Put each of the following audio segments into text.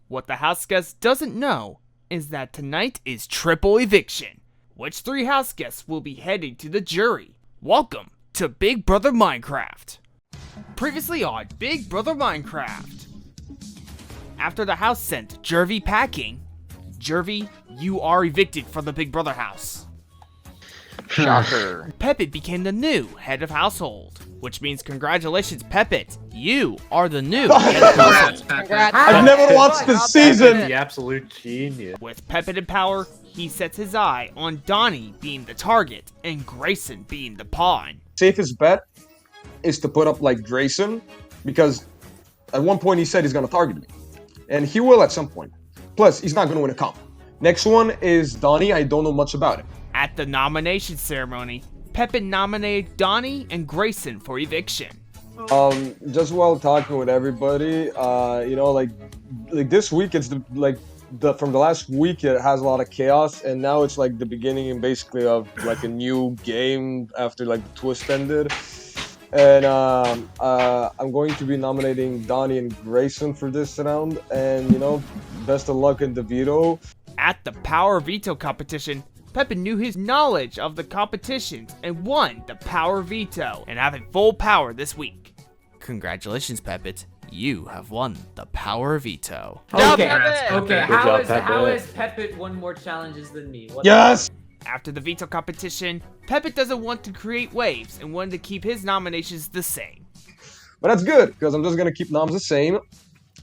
What the houseguest doesn't know is that tonight is triple eviction. Which 3 houseguests will be heading to the jury? Welcome to Big Brother Minecraft. Previously on Big Brother Minecraft. After the house sent Jervy packing, Jervy, you are evicted from the Big Brother house. Shocker. Pepit became the new head of household, which means congratulations, Pepit. You are the new head of household. I've never watched the season. The absolute genius. With Pepit in power, he sets his eye on Donnie being the target and Grayson being the pawn. Safest bet is to put up like Grayson, because at one point he said he's gonna target me, and he will at some point. Plus, he's not gonna win a comp. Next one is Donnie. I don't know much about him. At the nomination ceremony, Pepit nominated Donnie and Grayson for eviction. Just while talking with everybody, like this week, it's from the last week, it has a lot of chaos, and now it's like the beginning and basically of like a new game after like the twist ended. And I'm going to be nominating Donnie and Grayson for this round, and best of luck in the veto. At the Power Veto competition, Pepit knew his knowledge of the competitions and won the Power Veto and having full power this week. Congratulations, Pepit. You have won the Power Veto. Okay, Good how job, is Pepit won more challenges than me? What Yes! After the veto competition, Pepit doesn't want to create waves and wanted to keep his nominations the same. But that's good, because I'm just going to keep noms the same.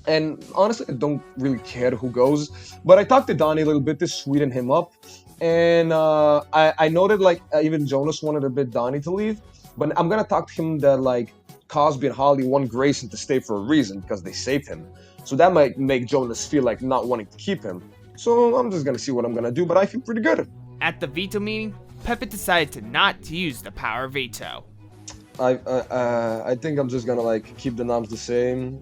And honestly, I don't really care who goes. But I talked to Donnie a little bit to sweeten him up. And I know that even Jonas wanted a bit Donnie to leave. But I'm going to talk to him that Cosby and Holly want Grayson to stay for a reason, because they saved him. So that might make Jonas feel like not wanting to keep him. So I'm just going to see what I'm going to do, but I feel pretty good. At the veto meeting, Pepit decided to not use the Power Veto. I think I'm just gonna keep the noms the same.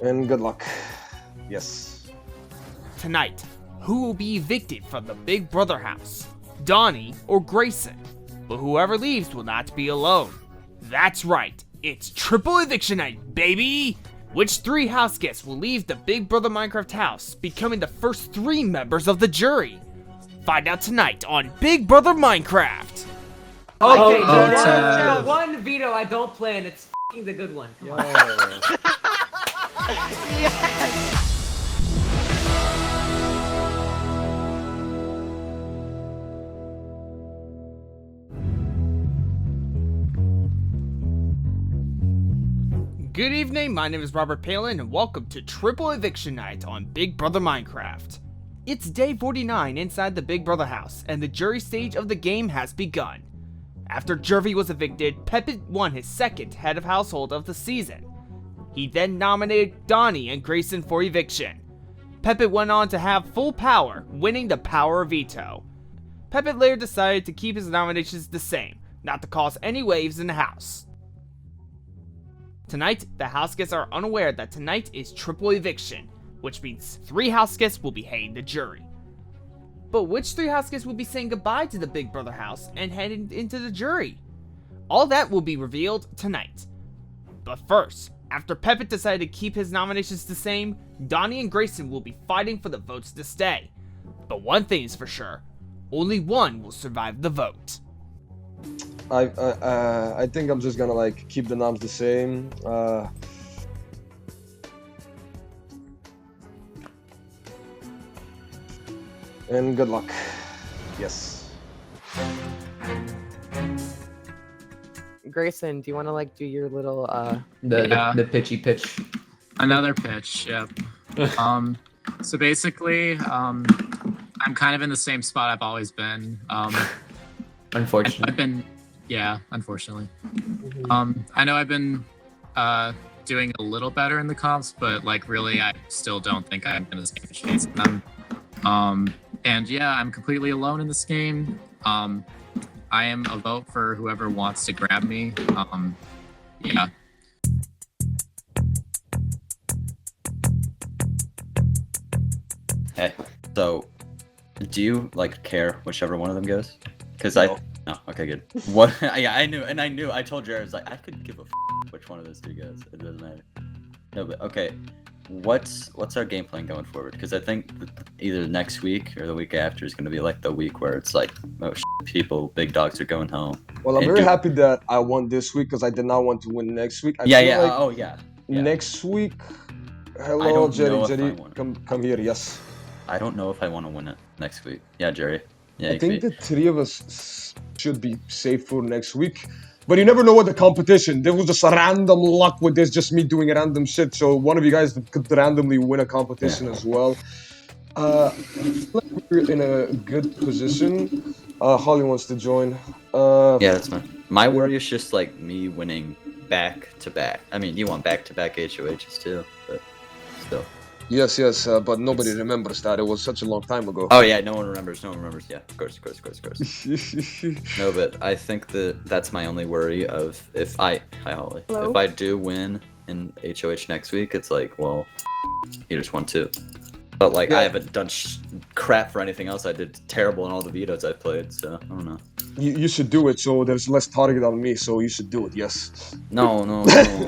And good luck. Yes. Tonight, who will be evicted from the Big Brother house? Donnie or Grayson? But whoever leaves will not be alone. That's right, it's triple eviction night, baby! Which 3 houseguests will leave the Big Brother Minecraft house, becoming the first 3 members of the jury? Find out tonight on Big Brother Minecraft. Okay, the one veto I don't play, and it's f***ing the good one. Come on. Good evening, my name is Robert Palen, and welcome to Triple Eviction Night on Big Brother Minecraft. It's day 49 inside the Big Brother house, and the jury stage of the game has begun. After Jervy was evicted, Pepit won his second head of household of the season. He then nominated Donnie and Grayson for eviction. Pepit went on to have full power, winning the Power Veto. Pepit later decided to keep his nominations the same, not to cause any waves in the house. Tonight, the houseguests are unaware that tonight is triple eviction, which means 3 houseguests will be heading the jury. But which 3 houseguests will be saying goodbye to the Big Brother house and heading into the jury? All that will be revealed tonight. But first, after Pepit decided to keep his nominations the same, Donnie and Grayson will be fighting for the votes to stay. But one thing is for sure, only one will survive the vote. I think I'm just gonna keep the noms the same. And good luck. Yes. Grayson, do you want to do your little The pitchy pitch. Another pitch, yep. So basically, I'm kind of in the same spot I've always been. Unfortunately. Unfortunately. I know I've been doing a little better in the comps, but really I still don't think I'm in the same shape as them. And yeah, I'm completely alone in this game. I am a vote for whoever wants to grab me. Yeah. Hey, so do you care whichever one of them goes? Because No, okay, good. What? Yeah, I knew, and I knew. I told Jared, I was like, I could give a which one of those two goes. It doesn't matter. No, but okay. What's our game plan going forward? Because I think either next week or the week after is going to be like the week where it's like, oh, people, big dogs are going home. Well, I'm very happy that I won this week because I did not want to win next week. I feel like oh yeah. next week. I Hello, don't Jerry. know if I Jerry, wanna- come here. Yes. I don't know if I want to win it next week. Yeah, Jerry. Yeah, I think the three of us should be safe for next week. But you never know what the competition. There was just a random luck with this, just me doing random shit. So one of you guys could randomly win a competition as well. I feel like we're in a good position. Holly wants to join. Yeah, that's fine. My worry is just like me winning back to back. I mean, you want back to back HOHs too, but still. Yes, but nobody remembers that. It was such a long time ago. Oh yeah, no one remembers. Yeah, of course. No, but I think that's my only worry of if I Holly. Hello? If I do win in HOH next week, it's like, well, you just won too. But like, I haven't done crap for anything else. I did terrible in all the vetoes I played, so I don't know. You should do it so there's less target on me, so you should do it, yes. No.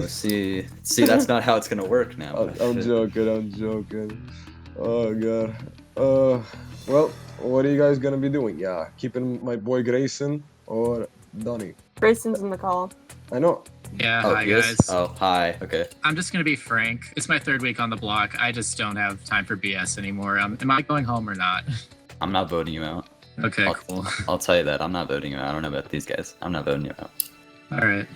see, that's not how it's gonna work now. I'm joking. Oh god. Well, what are you guys gonna be doing? Yeah, keeping my boy Grayson or Donnie? Grayson's in the call. I know. Yeah, Oh, hi he is? guys. Oh, hi. Okay. I'm just gonna be frank. It's my 3rd week on the block. I just don't have time for BS anymore. Am I going home or not? I'm not voting you out. Okay, cool. I'll tell you that. I'm not voting you out. I don't know about these guys. I'm not voting you out. All right.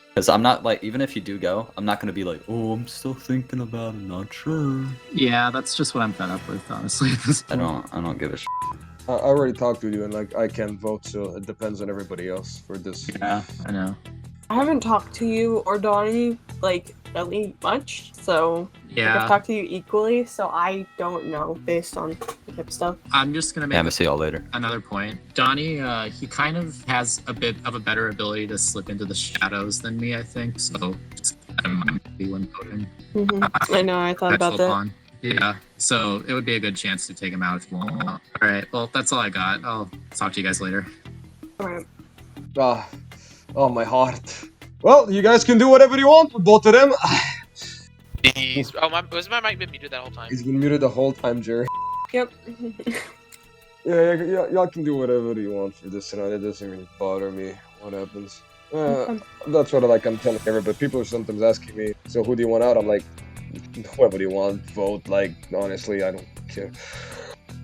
Because I'm not like, even if you do go, I'm not gonna be like, oh, I'm still thinking about it, not sure. Yeah, that's just what I'm fed up with, honestly. At this I point. don't give a shit. I already talked with you, and like I can't vote, so it depends on everybody else for this. Yeah, I know. I haven't talked to you or Donnie like really much, so like, Yeah. I've talked to you equally, so I don't know based on the type of stuff. I'm just gonna make Yeah, we'll see y'all later. another point. Donnie, he kind of has a bit of a better ability to slip into the shadows than me, I think. So just keep that in mind when voting. I know, I thought about Perpetual that. pawn. Yeah, so it would be a good chance to take him out if you want. All right, well, that's all I got. I'll talk to you guys later. Alright. Oh, my heart. Well, you guys can do whatever you want with both of them. Was my mic been muted that whole time? He's been muted the whole time, Jerry. Yep. Yeah, y'all can do whatever you want for this tonight. It doesn't really bother me what happens. That's what I'm telling everybody. People are sometimes asking me, so who do you want out? I'm like, whoever you want, vote. Like, honestly, I don't care.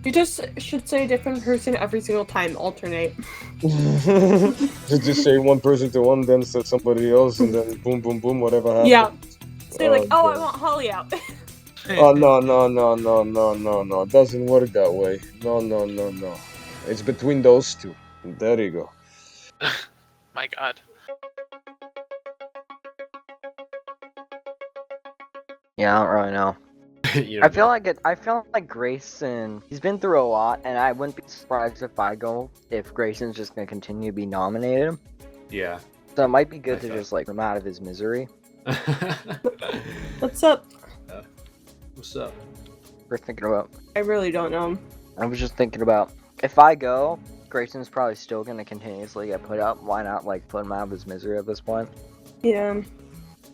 You just should say a different person every single time, alternate. just say one person to one, then say somebody else, and then boom, boom, boom, whatever happens. Yeah. Say like, oh, I God. want Holly out. Oh, no. It doesn't work that way. No. It's between those two. There you go. My god. Yeah, I don't really know. I feel like Grayson, he's been through a lot, and I wouldn't be surprised if Grayson's just gonna continue to be nominated. Yeah. So it might be good to just like him out of his misery. What's up? What's up? We're thinking about. I really don't know. I was just thinking about if I go, Grayson's probably still gonna continuously get put up. Why not like put him out of his misery at this point? Yeah.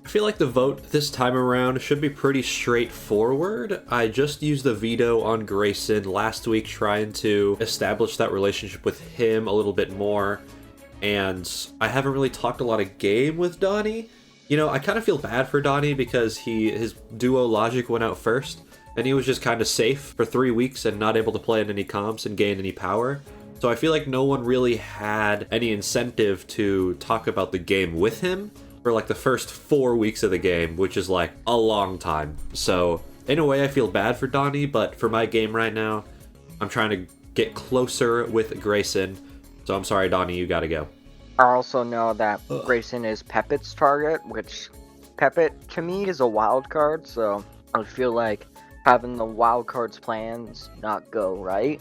I feel like the vote this time around should be pretty straightforward. I just used the veto on Grayson last week trying to establish that relationship with him a little bit more, and I haven't really talked a lot of game with Donnie. You know, I kind of feel bad for Donnie because his duo Logic went out first, and he was just kind of safe for 3 weeks and not able to play in any comps and gain any power. So I feel like no one really had any incentive to talk about the game with him for like the first 4 weeks of the game, which is like a long time. So in a way I feel bad for Donnie, but for my game right now, I'm trying to get closer with Grayson. So I'm sorry, Donnie, you gotta go. I also know that Grayson is Pepit's target, which Pepit to me is a wild card, so I feel like having the wild card's plans not go right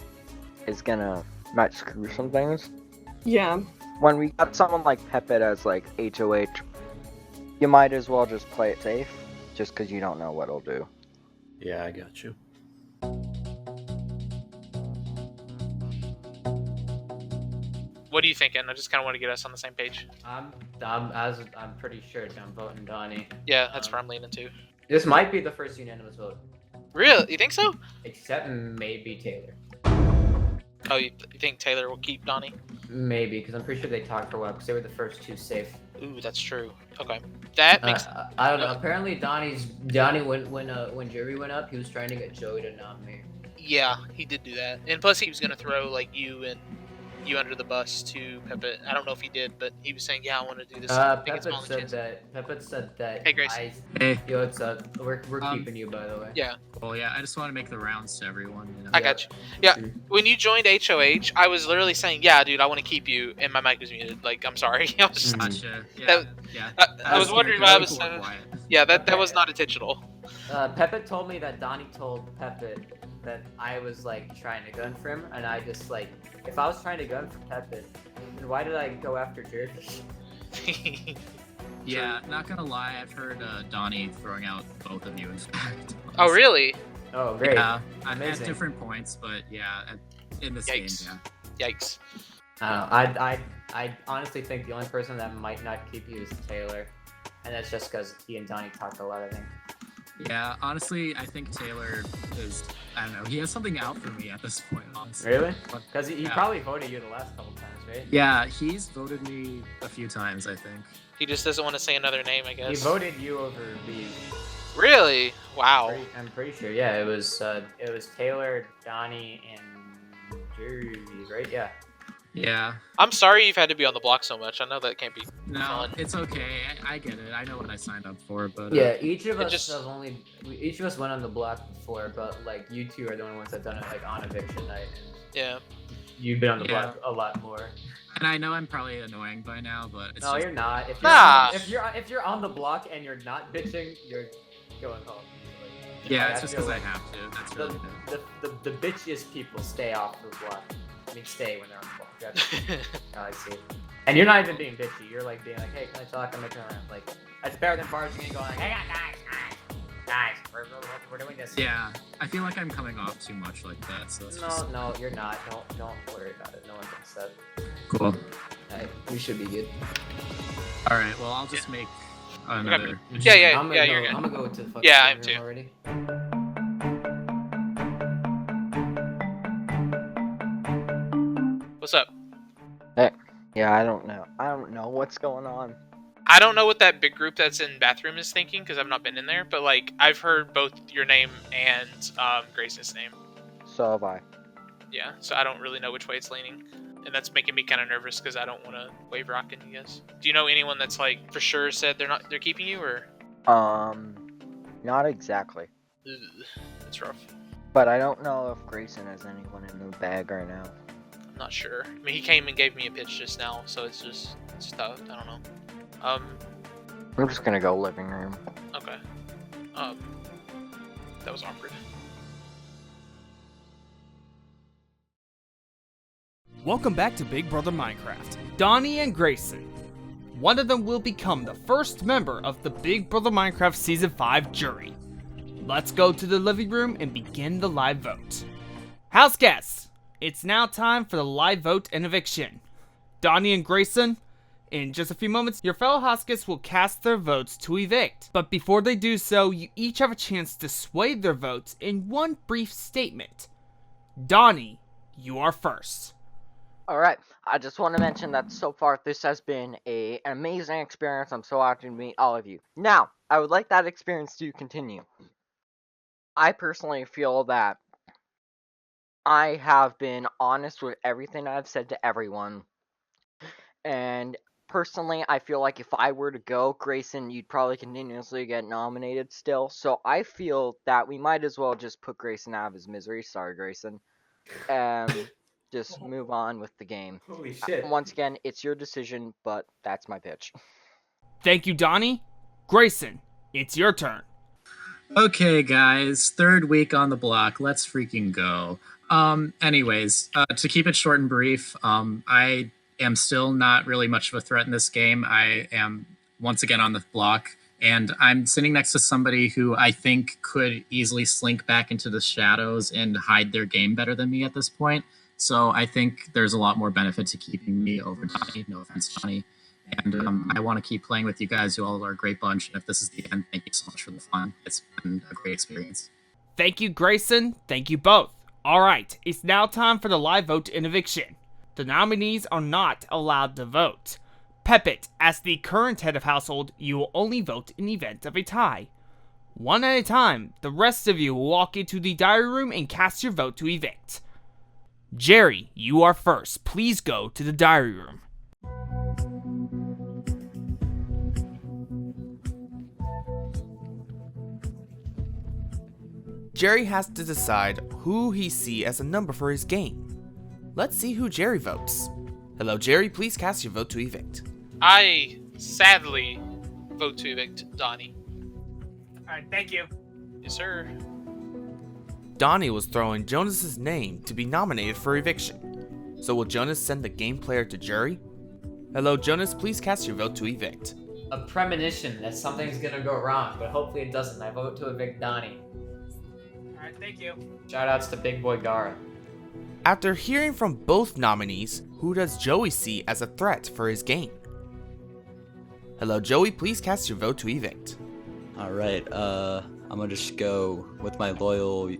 is gonna might screw some things. Yeah. When we got someone like Pepit as like HOH, you might as well just play it safe, just because you don't know what it'll do. Yeah, I got you. What do you thinking? I just kind of want to get us on the same page. I'm pretty sure I'm voting Donnie. Yeah, that's where I'm leaning to. This might be the first unanimous vote. Really? You think so? Except maybe Taylor. Oh, you think Taylor will keep Donnie? Maybe, because I'm pretty sure they talked for a while, because they were the first two safe. Ooh, that's true. Okay, that makes. I don't know. Apparently, Donnie when Jerry went up, he was trying to get Joey to nominate. Yeah, he did do that, and plus he was gonna throw like you under the bus to Pepit. I don't know if he did, but he was saying, "Yeah, I want to do this." Pepit said that. Hey, Grace. Hey. Yo, what's up? We're keeping you, by the way. Yeah. Well, yeah, I just want to make the rounds to everyone. You know? I got you. Yeah, when you joined HOH, I was literally saying, "Yeah, dude, I want to keep you," and my mic was muted. Like, I'm sorry. I was just. Gotcha. Yeah. I was wondering why I was. Yeah, that was not intentional. Pepit told me that Donnie told Pepit that I was like trying to gun for him, and I just like, if I was trying to gun for Pepit, then why did I go after Jared? Yeah, not gonna lie, I've heard Donnie throwing out both of you, in fact. Oh, really? Oh, great. Yeah, at Amazing. different points, but yeah, in this game, yeah. Yikes. I honestly think the only person that might not keep you is Taylor, and that's just because he and Donnie talked a lot, I think. Yeah, honestly, I think Taylor is, I don't know, he has something out for me at this point, honestly. Really? Because he probably voted you the last couple times, right? Yeah, he's voted me a few times, I think. He just doesn't want to say another name, I guess. He voted you over me. Really? Wow. I'm pretty sure. Yeah, it was Taylor, Donnie, and Jerry, right? Yeah. Yeah. I'm sorry you've had to be on the block so much. I know that can't be fun. It's okay. I get it. I know what I signed up for, but yeah, each of us went on the block before, but like you two are the only ones that done it like on eviction night. Yeah. You've been on the block a lot more. And I know I'm probably annoying by now, but it's no, just... you're not. If you're on the block and you're not bitching, you're going home. Yeah, it's just because I have to. That's really the bitchiest people stay off the block. I mean, stay when they're on the block. I see. And you're not even being bitchy. You're like being like, "Hey, can I talk? I'm gonna turn around." Like that's better than barging and going, "Hey, guys, we're doing this." Yeah, I feel like I'm coming off too much like that. So no, you're not. Don't worry about it. No one thinks that. Cool. We should be good. All right. Well, I'll just make another. Yeah. I'm gonna go to the fucking yeah, I'm too. already. What's up? Hey, yeah, I don't know what's going on. I don't know what that big group that's in bathroom is thinking because I've not been in there, but like I've heard both your name and Grace's name. So have I. Yeah, so I don't really know which way it's leaning, and that's making me kind of nervous because I don't want to wave rock in you guys. Do you know anyone that's like for sure said they're keeping you or? Not exactly. Ugh, that's rough. But I don't know if Grayson has anyone in the bag right now. I'm not sure. I mean, he came and gave me a pitch just now, so it's tough. I don't know. I'm just gonna go living room. Okay. That was awkward. Welcome back to Big Brother Minecraft. Donnie and Grayson. One of them will become the first member of the Big Brother Minecraft Season 5 jury. Let's go to the living room and begin the live vote. House guests, it's now time for the live vote and eviction. Donnie and Grayson, in just a few moments, your fellow house guests will cast their votes to evict. But before they do so, you each have a chance to sway their votes in one brief statement. Donnie, you are first. Alright, I just want to mention that so far this has been an amazing experience. I'm so happy to meet all of you. Now, I would like that experience to continue. I personally feel that I have been honest with everything I've said to everyone. And personally, I feel like if I were to go, Grayson, you'd probably continuously get nominated still. So I feel that we might as well just put Grayson out of his misery. Sorry, Grayson. Just move on with the game. Holy shit. Once again, it's your decision, but that's my pitch. Thank you, Donnie. Grayson, it's your turn. Okay, guys, third week on the block. Let's freaking go. Anyways, to keep it short and brief, I am still not really much of a threat in this game. I am once again on the block, and I'm sitting next to somebody who I think could easily slink back into the shadows and hide their game better than me at this point. So I think there's a lot more benefit to keeping me over Donnie. No offense, Donnie. And I want to keep playing with you guys. You all are a great bunch. And if this is the end, thank you so much for the fun. It's been a great experience. Thank you, Grayson. Thank you both. Alright, it's now time for the live vote in eviction. The nominees are not allowed to vote. Pepit, as the current head of household, you will only vote in the event of a tie. One at a time, the rest of you will walk into the diary room and cast your vote to evict. Jerry, you are first. Please go to the diary room. Jerry has to decide who he sees as a number for his game. Let's see who Jerry votes. Hello, Jerry. Please cast your vote to evict. I sadly vote to evict Donnie. Alright, thank you. Yes, sir. Donnie was throwing Jonas's name to be nominated for eviction. So will Jonas send the game player to Jerry? Hello, Jonas. Please cast your vote to evict. A premonition that something's gonna go wrong, but hopefully it doesn't. I vote to evict Donnie. Alright, thank you. Shoutouts to Big Boy Gara. After hearing from both nominees, who does Joey see as a threat for his game? Hello, Joey. Please cast your vote to evict. Alright, I'm gonna just go with my loyal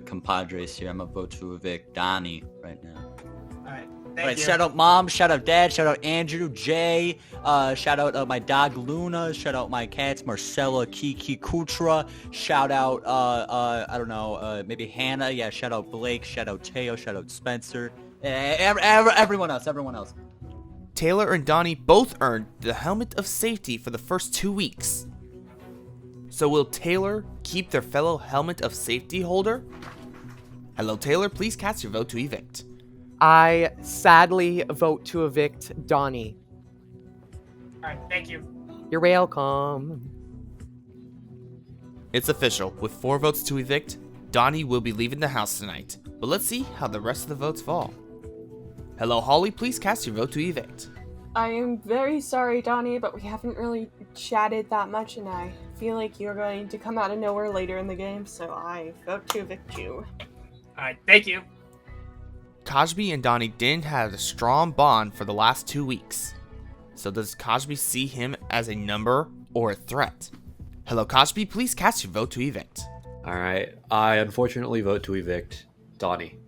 compadres here. I'm gonna vote to evict Donnie right now. Alright, shout out Mom, shout out Dad, shout out Andrew, Jay, shout out my dog Luna, shout out my cats Marcella, Kiki, Kutra, shout out I don't know, maybe Hannah, yeah, shout out Blake, shout out Teo, shout out Spencer, everyone else. Taylor and Donnie both earned the helmet of safety for the first 2 weeks. So will Taylor keep their fellow helmet of safety holder? Hello, Taylor. Please cast your vote to evict. I sadly vote to evict Donnie. Alright, thank you. You're welcome. It's official. With 4 votes to evict, Donnie will be leaving the house tonight. But let's see how the rest of the votes fall. Hello, Holly. Please cast your vote to evict. I am very sorry, Donnie, but we haven't really chatted that much, and I feel like you're going to come out of nowhere later in the game, so I vote to evict you. Alright, thank you. Cosby and Donnie didn't have a strong bond for the last 2 weeks. So does Cosby see him as a number or a threat? Hello, Cosby. Please cast your vote to evict. Alright, I unfortunately vote to evict Donnie.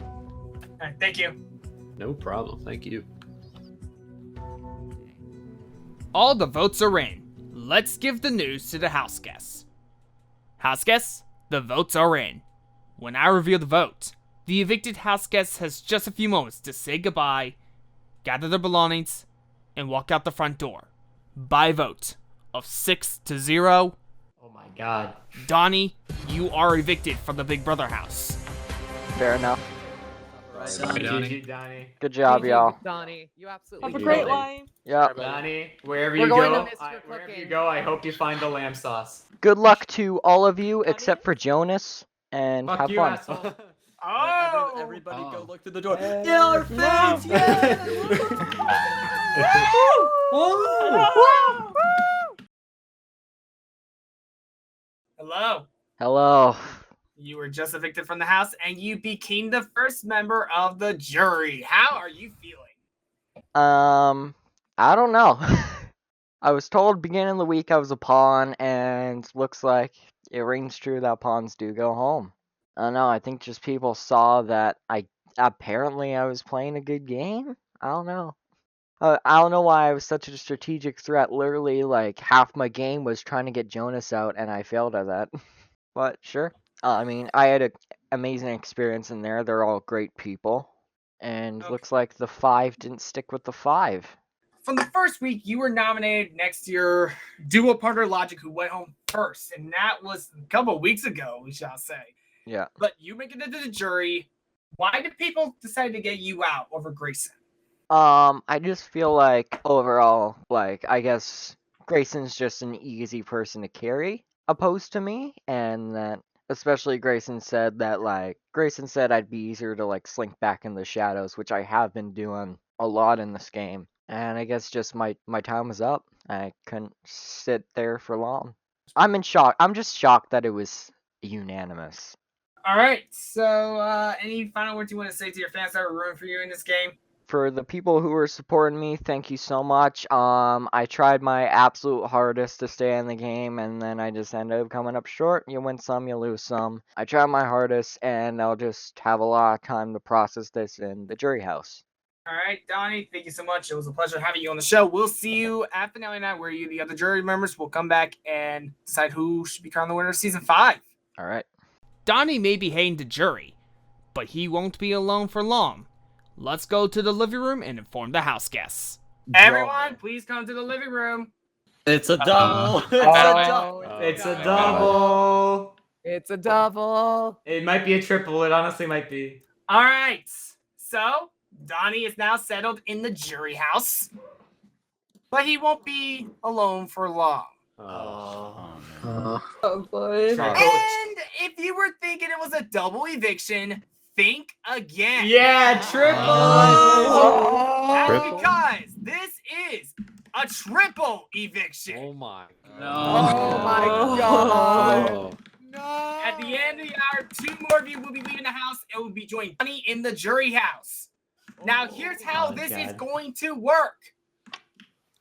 Alright, thank you. No problem, thank you. All the votes are in. Let's give the news to the house guests. House guests, the votes are in. When I reveal the vote, the evicted house guest has just a few moments to say goodbye, gather their belongings, and walk out the front door. By vote of 6-0. Oh my god. Donnie, you are evicted from the Big Brother house. Fair enough. Sorry, Donnie. GG, Donnie. Good job, y'all. Donnie, you absolutely Have a did great it. life. Yeah. Donnie, wherever We're you going go, to miss your wherever you cooking. go, I hope you find the lamb sauce. Good luck to all of you except for Jonas, and Fuck have you, fun. asshole. Everybody Oh. go look through the door. Yeah, Yeah, our fans, yeah! Hello. Hello. You were just evicted from the house, and you became the first member of the jury. How are you feeling? I don't know. I was told beginning of the week I was a pawn, and looks like it rings true that pawns do go home. I don't know, I think just people saw that I was playing a good game? I don't know. I don't know why I was such a strategic threat. Literally, like, half my game was trying to get Jonas out, and I failed at that. But, sure. I mean, I had an amazing experience in there. They're all great people. And Okay. looks like the 5 didn't stick with the 5. From the first week, you were nominated next to your dual partner Logic, who went home first, and that was a couple of weeks ago, we shall say. Yeah. But you make it into the jury. Why did people decide to get you out over Grayson? I just feel like overall, like, I guess Grayson's just an easy person to carry opposed to me, and that especially Grayson said I'd be easier to like slink back in the shadows, which I have been doing a lot in this game. And I guess just my time was up. I couldn't sit there for long. I'm in shock. I'm just shocked that it was unanimous. All right. So, any final words you want to say to your fans that are rooting for you in this game? For the people who are supporting me, thank you so much. I tried my absolute hardest to stay in the game, and then I just ended up coming up short. You win some, you lose some. I tried my hardest, and I'll just have a lot of time to process this in the jury house. All right, Donnie, thank you so much. It was a pleasure having you on the show. We'll see you at finale night where you, the other jury members, will come back and decide who should be crowned the winner of season 5. All right. Donnie may be hating the jury, but he won't be alone for long. Let's go to the living room and inform the house guests. Everyone, please come to the living room. It's a double. It's a double. It's a double. It might be a triple. It honestly might be. All right. So, Donnie is now settled in the jury house, but he won't be alone for long. Oh boy. And if you were thinking it was a double eviction, think again. Yeah, triple. That's because this is a triple eviction. Oh my. Oh my god. Oh. No. At the end of the hour, 2 more of you will be leaving the house and will be joining Donnie in the jury house. Now, here's how this is going to work.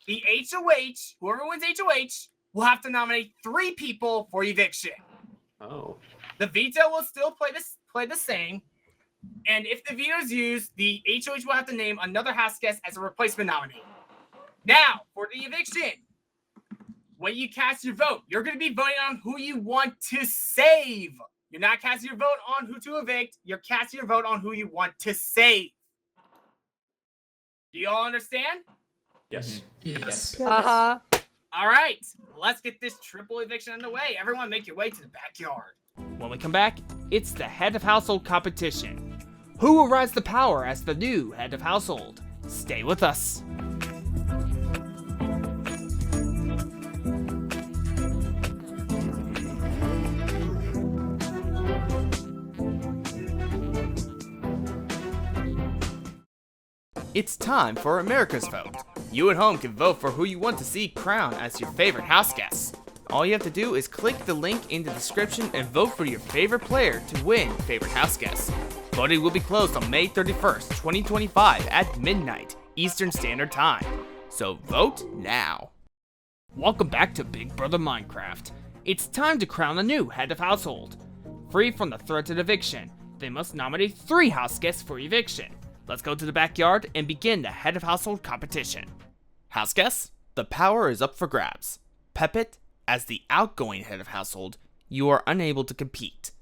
The HOH, whoever wins HOH, will have to nominate 3 people for eviction. Oh. The veto will still play the same. And if the veto is used, the HOH will have to name another house guest as a replacement nominee. Now, for the eviction, when you cast your vote, you're going to be voting on who you want to save. You're not casting your vote on who to evict. You're casting your vote on who you want to save. Do you all understand? Yes. Yes. Uh-huh. All right, let's get this triple eviction underway. Everyone make your way to the backyard. When we come back, it's the head of household competition. Who will rise to power as the new head of household? Stay with us. It's time for America's Vote. You at home can vote for who you want to see crowned as your favorite house guest. All you have to do is click the link in the description and vote for your favorite player to win favorite house guest. Voting will be closed on May 31st, 2025 at midnight Eastern Standard Time. So vote now. Welcome back to Big Brother Minecraft. It's time to crown a new head of household. Free from the threat of eviction, they must nominate 3 house guests for eviction. Let's go to the backyard and begin the head of household competition. House guests, the power is up for grabs. Pepit, as the outgoing head of household, you are unable to compete.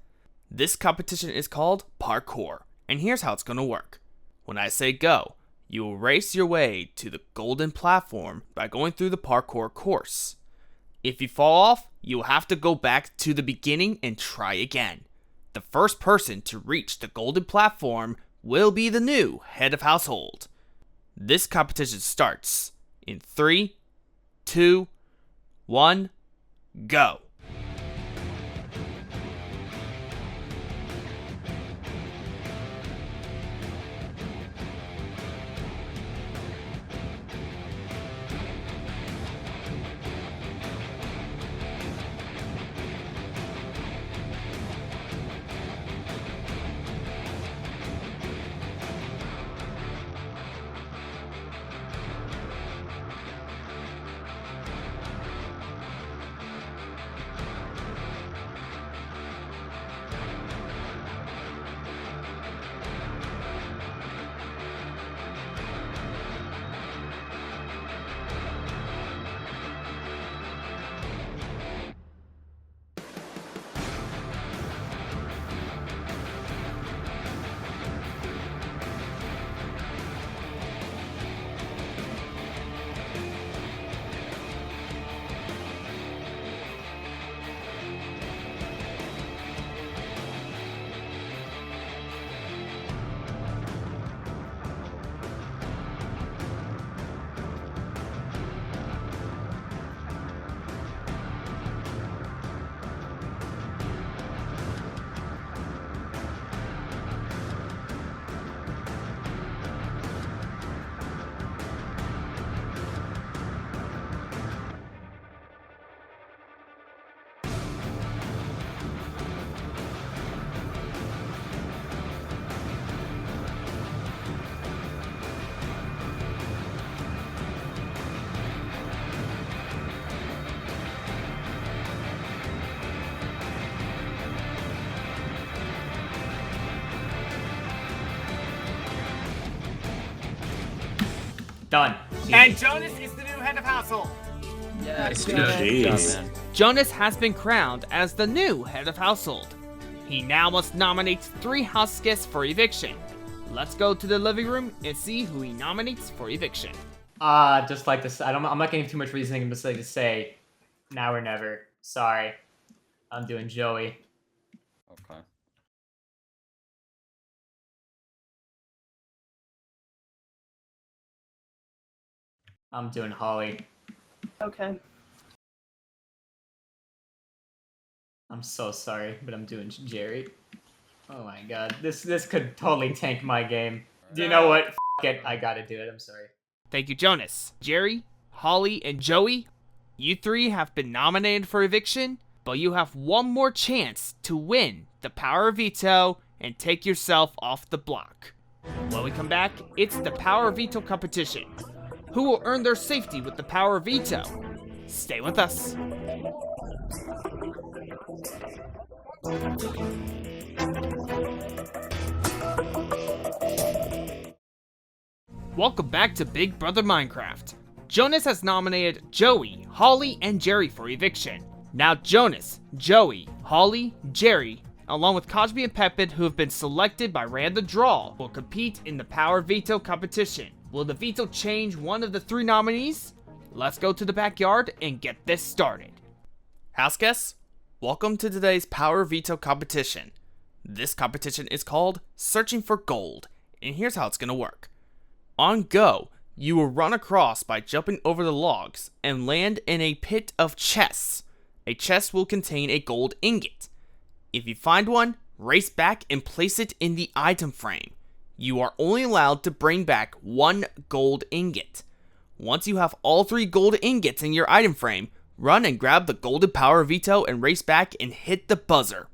This competition is called parkour, and here's how it's going to work. When I say go, you will race your way to the golden platform by going through the parkour course. If you fall off, you will have to go back to the beginning and try again. The first person to reach the golden platform will be the new head of household. This competition starts in 3, 2, 1, go. Done. And Jonas is the new head of household. Yes, Good Jeez. job, man. Jonas has been crowned as the new head of household. He now must nominate 3 house guests for eviction. Let's go to the living room and see who he nominates for eviction. Just like this. I'm not getting too much reasoning. I'm just like to say, now or never. Sorry, I'm doing Joey. Okay. I'm doing Holly. Okay. I'm so sorry, but I'm doing Jerry. Oh my god, this could totally tank my game. Do you know what? F it, I gotta do it. I'm sorry. Thank you, Jonas. Jerry, Holly, and Joey, you 3 have been nominated for eviction, but you have one more chance to win the power of veto and take yourself off the block. When we come back, it's the power of veto competition. Who will earn their safety with the power of veto? Stay with us. Welcome back to Big Brother Minecraft. Jonas has nominated Joey, Holly, and Jerry for eviction. Now Jonas, Joey, Holly, Jerry, along with Cosby and Pepit, who have been selected by random draw, will compete in the power veto competition. Will the veto change one of the 3 nominees? Let's go to the backyard and get this started. House guests, welcome to today's power veto competition. This competition is called Searching for Gold, and here's how it's gonna work. On go, you will run across by jumping over the logs and land in a pit of chests. A chest will contain a gold ingot. If you find one, race back and place it in the item frame. You are only allowed to bring back 1 gold ingot. Once you have all 3 gold ingots in your item frame, run and grab the golden power veto and race back and hit the buzzer.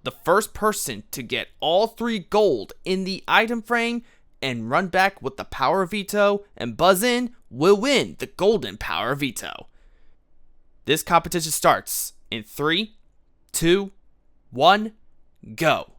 The first person to get all 3 gold in the item frame and run back with the power veto and buzz in will win the golden power veto. This competition starts in 3, 2, 1, go.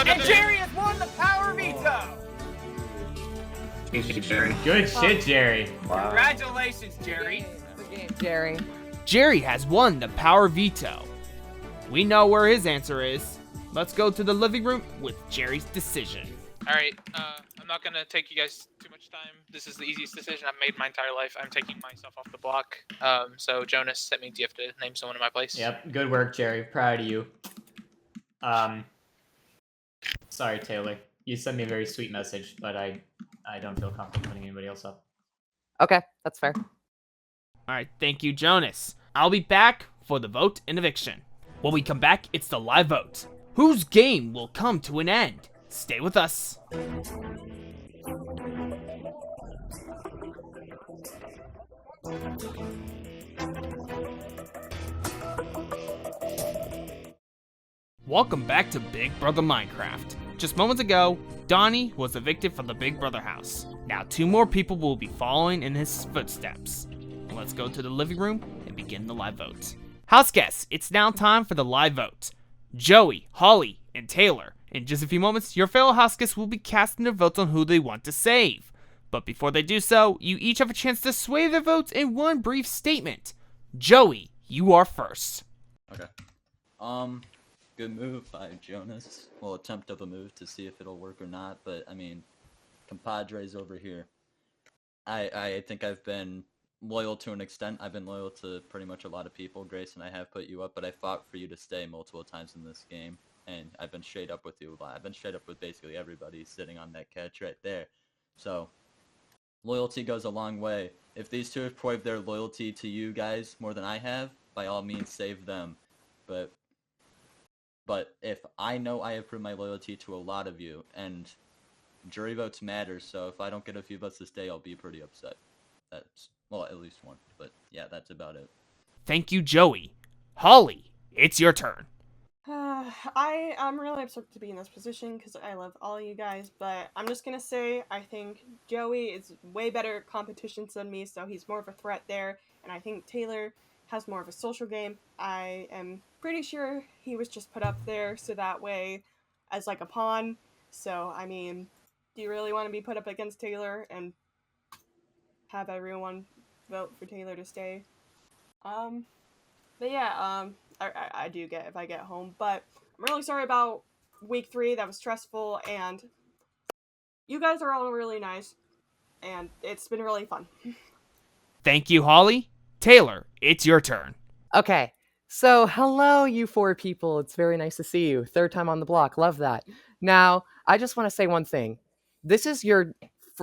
And Jerry has won the power veto! Jerry. Good shit, Jerry. Congratulations, Jerry. Good game, Jerry. Jerry has won the power veto. We know where his answer is. Let's go to the living room with Jerry's decision. Alright, I'm not gonna take you guys too much time. This is the easiest decision I've made my entire life. I'm taking myself off the block. So Jonas, that means you have to name someone in my place. Yep, good work, Jerry. Proud of you. Sorry, Taylor. You sent me a very sweet message, but I don't feel comfortable putting anybody else up. Okay, that's fair. Alright, thank you, Jonas. I'll be back for the vote and eviction. When we come back, it's the live vote. Whose game will come to an end? Stay with us. Welcome back to Big Brother Minecraft. Just moments ago, Donnie was evicted from the Big Brother house. Now 2 more people will be following in his footsteps. Let's go to the living room and begin the live vote. House guests, it's now time for the live vote. Joey, Holly, and Taylor, In just a few moments, your fellow houseguests will be casting their votes on who they want to save. But before they do so, you each have a chance to sway their votes in one brief statement. Joey, you are first. Okay. Good move by Jonas. Well, attempt of a move to see if it'll work or not, but I mean, compadres over here. I think I've been loyal to an extent. I've been loyal to pretty much a lot of people. Grace and I have put you up, but I fought for you to stay multiple times in this game, and I've been straight up with you a lot. I've been straight up with basically everybody sitting on that catch right there. So, loyalty goes a long way. If these two have proved their loyalty to you guys more than I have, by all means save them. But if I know I have proved my loyalty to a lot of you, and jury votes matter, so if I don't get a few votes to stay, I'll be pretty upset. That's, well, at least one. But yeah, that's about it. Thank you, Joey. Holly, it's your turn. I'm really upset to be in this position because I love all you guys, but I'm just gonna say I think Joey is way better at competitions than me, so he's more of a threat there, and I think Taylor has more of a social game. I am pretty sure he was just put up there so that way as like a pawn. So, I mean, do you really want to be put up against Taylor and have everyone vote for Taylor to stay? But yeah, I do get if I get home, but I'm really sorry about week 3. That was stressful, and you guys are all really nice, and it's been really fun. Thank you, Holly. Taylor, it's your turn. Okay, so hello, you 4 people. It's very nice to see you. 3rd time on the block. Love that. Now, I just want to say one thing. This is your,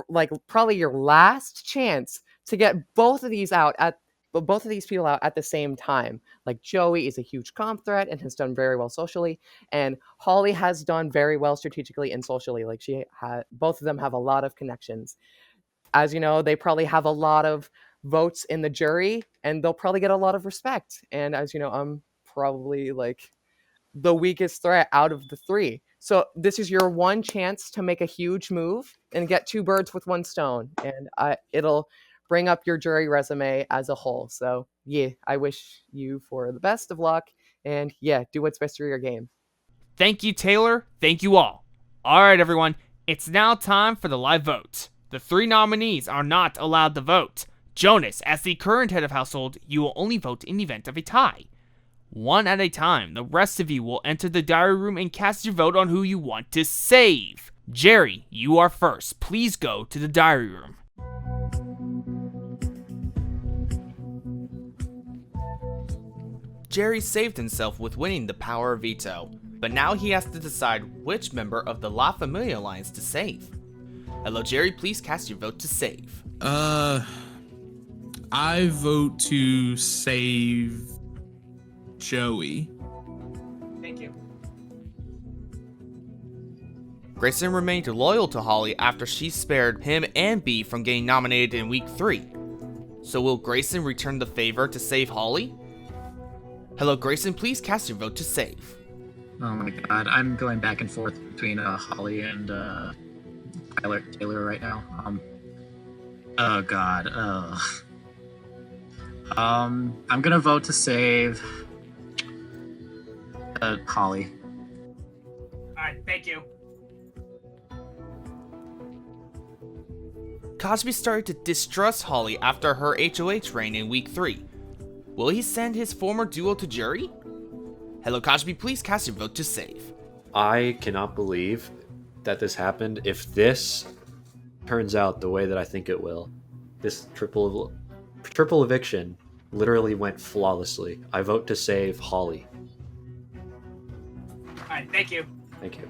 like, probably your last chance to get both of these people out at the same time. Like, Joey is a huge comp threat and has done very well socially, and Holly has done very well strategically and socially. Like, both of them have a lot of connections. As you know, they probably have a lot of votes in the jury, and they'll probably get a lot of respect. And as you know, I'm probably like the weakest threat out of the 3. So this is your one chance to make a huge move and get 2 birds with 1 stone, and it'll bring up your jury resume as a whole. So yeah, I wish you for the best of luck, and yeah, do what's best for your game. Thank you, Taylor. Thank you all. All right, everyone. It's now time for the live vote. The 3 nominees are not allowed to vote. Jonas, as the current head of household, you will only vote in the event of a tie. 1 at a time, the rest of you will enter the diary room and cast your vote on who you want to save. Jerry, you are first. Please go to the diary room. Jerry saved himself with winning the power of veto, but now he has to decide which member of the La Familia Alliance to save. Hello, Jerry, please cast your vote to save. I vote to save Joey. Thank you. Grayson remained loyal to Holly after she spared him and B from getting nominated in week 3. So will Grayson return the favor to save Holly? Hello, Grayson, please cast your vote to save. Oh my god, I'm going back and forth between Holly and Taylor right now. Oh god, I'm gonna vote to save Holly. Alright, thank you. Cosby started to distrust Holly after her HOH reign in week 3. Will he send his former duo to jury? Hello, Cosby, please cast your vote to save. I cannot believe that this happened. If this turns out the way that I think it will, this triple eviction literally went flawlessly. I vote to save Holly. Alright, thank you. Thank you.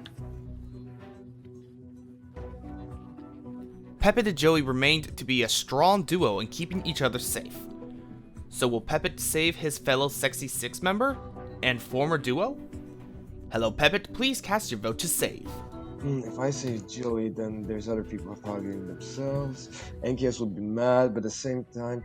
Pepit and Joey remained to be a strong duo in keeping each other safe. So will Pepit save his fellow Sexy 6 member and former duo? Hello, Pepit, please cast your vote to save. If I save Joey, then there's other people targeting themselves. NKS would be mad, but at the same time,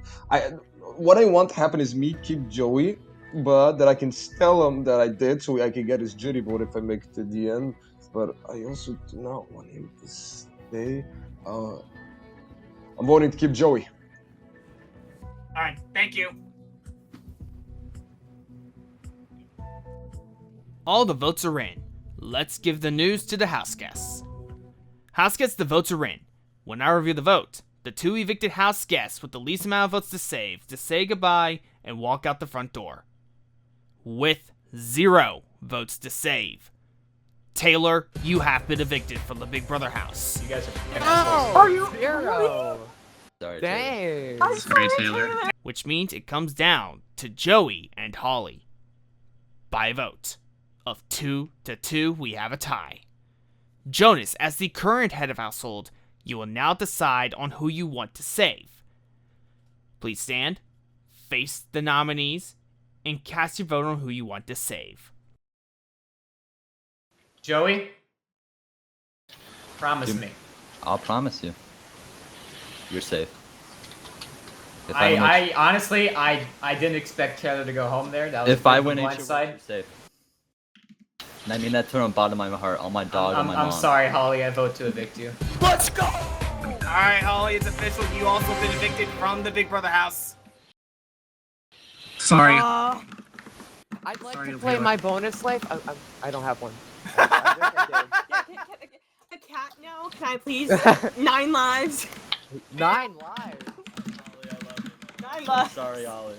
what I want to happen is me keep Joey, but that I can tell him that I did, so I can get his jury vote if I make it to the end. But I also do not want him to stay. I'm voting to keep Joey. Alright, thank you. All the votes are in. let's give the news to the houseguests. Houseguests, the votes are in. When I review the vote, the 2 evicted houseguests with the least amount of votes to say goodbye and walk out the front door. With 0 votes to save. Taylor, you have been evicted from the Big Brother house. You guys are. Are you 0. Sorry, Taylor. Dang. I'm Sorry, sorry, Taylor. Which means it comes down to Joey and Holly. By a vote of 2 to 2, we have a tie. Jonas, as the current head of household, you will now decide on who you want to save. Please stand, face the nominees, and cast your vote on who you want to save. Joey, promise me. I'll promise you. You're safe. If I honestly, I didn't expect Taylor to go home there. That was if I win blind HOA, side. you're safe. And I mean that from the bottom of my heart. All my dog, all my mom. I'm sorry, Holly. I vote to evict you. Let's go! Alright, Holly, it's official. You also been evicted from the Big Brother house. Sorry. I'd like Sorry, to play Taylor. my bonus life. I don't have one. Can a cat now? Can I please? 9 lives. 9 lives. 9 I'm lives. sorry, Ollie.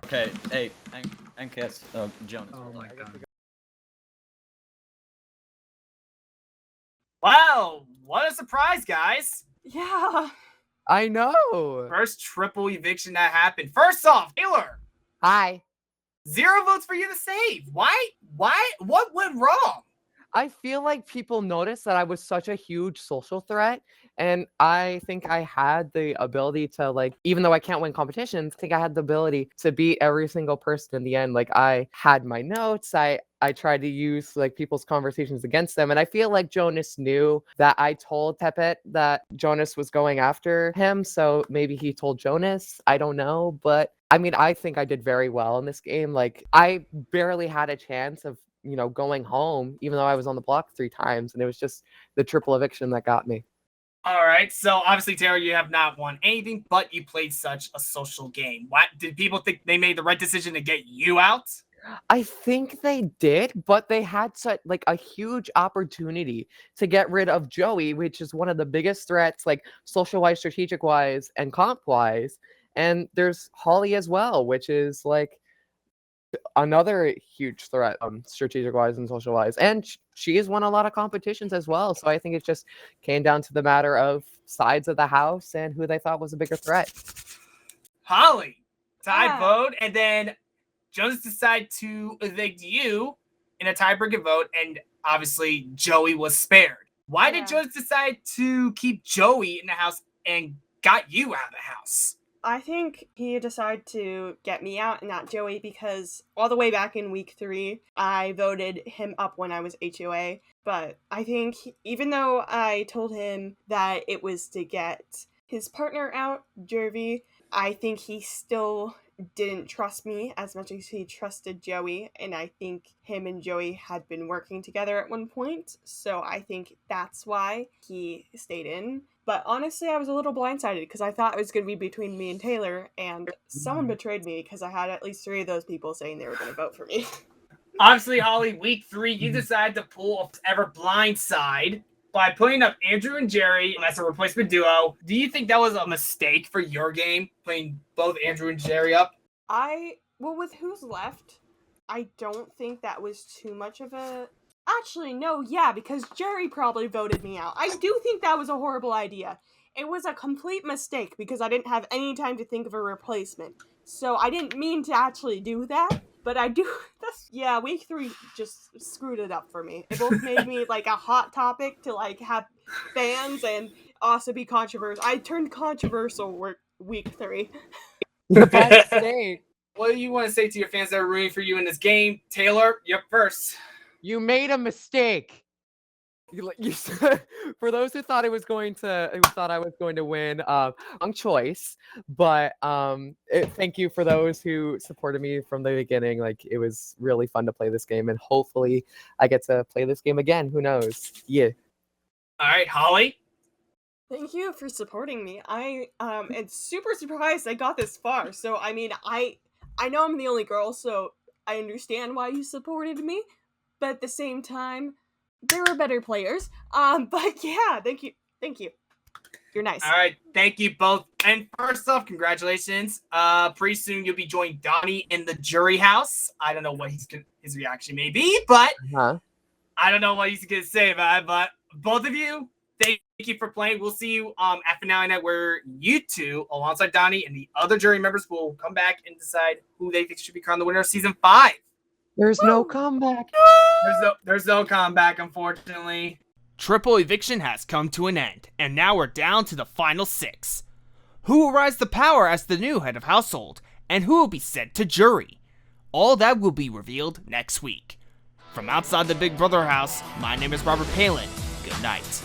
Okay, hey, NKS, Jonas. Oh my god. Wow, what a surprise, guys. Yeah. I know. First triple eviction that happened. First off, Taylor, Hi. 0 votes for you to save. Why? What went wrong? I feel like people noticed that I was such a huge social threat, and I think I had the ability to, like, even though I can't win competitions, I think I had the ability to beat every single person in the end. Like, I had my notes, I tried to use, like, people's conversations against them, and I feel like Jonas knew that I told Pepit that Jonas was going after him, so maybe he told Jonas, I don't know, but I mean, I think I did very well in this game. Like, I barely had a chance of, going home, even though I was on the block 3 times, and it was just the triple eviction that got me. All right, so obviously, Taylor, you have not won anything, but you played such a social game. What did people think they made the right decision to get you out? I think they did, but they had such a huge opportunity to get rid of Joey, which is one of the biggest threats, like social-wise, strategic-wise, and comp-wise. And there's Holly as well, which is like another huge threat, strategic-wise and social-wise. And she has won a lot of competitions as well. So I think it just came down to the matter of sides of the house and who they thought was a bigger threat. Holly, tie Yeah. vote, and then Jonas decided to evict you in a tiebreaker vote, and obviously Joey was spared. Why did Yeah. Jonas decide to keep Joey in the house and got you out of the house? I think he decided to get me out and not Joey because all the way back in week 3, I voted him up when I was HOA. But I think even though I told him that it was to get his partner out, Jervy, I think he still didn't trust me as much as he trusted Joey. And I think him and Joey had been working together at one point. So I think that's why he stayed in. But honestly, I was a little blindsided because I thought it was going to be between me and Taylor, and someone betrayed me because I had at least 3 of those people saying they were going to vote for me. Obviously, Holly, week 3, you decided to pull a ever blind side by putting up Andrew and Jerry as a replacement duo. Do you think that was a mistake for your game, putting both Andrew and Jerry up? Well, with who's left, I don't think that was too much of a... Actually, no, yeah, because Jerry probably voted me out. I do think that was a horrible idea. It was a complete mistake because I didn't have any time to think of a replacement. So I didn't mean to actually do that, but I do... Yeah, week 3 just screwed it up for me. It both made me, like, a hot topic to, like, have fans and also be controversial. I turned controversial week 3. The best state. What do you want to say to your fans that are rooting for you in this game? Taylor, you're up first. You made a mistake. For those who thought I was going to win, wrong choice. But thank you for those who supported me from the beginning. Like, it was really fun to play this game, and hopefully I get to play this game again. Who knows? Yeah. All right, Holly. Thank you for supporting me. I am super surprised I got this far. So I mean, I know I'm the only girl, so I understand why you supported me. But at the same time, there are better players. But yeah, thank you. You're nice. All right, thank you both. And first off, congratulations. Pretty soon you'll be joining Donnie in the jury house. I don't know what his reaction may be, but I don't know what he's gonna say about it. But both of you, thank you for playing. We'll see you at finale night, where you two, alongside Donnie and the other jury members, will come back and decide who they think should be crowned the winner of season 5. There's no comeback. There's no comeback, unfortunately. Triple eviction has come to an end, and now we're down to the final 6. Who will rise to power as the new head of household, and who will be sent to jury? All that will be revealed next week. From outside the Big Brother house, my name is Robert Palen. Good night.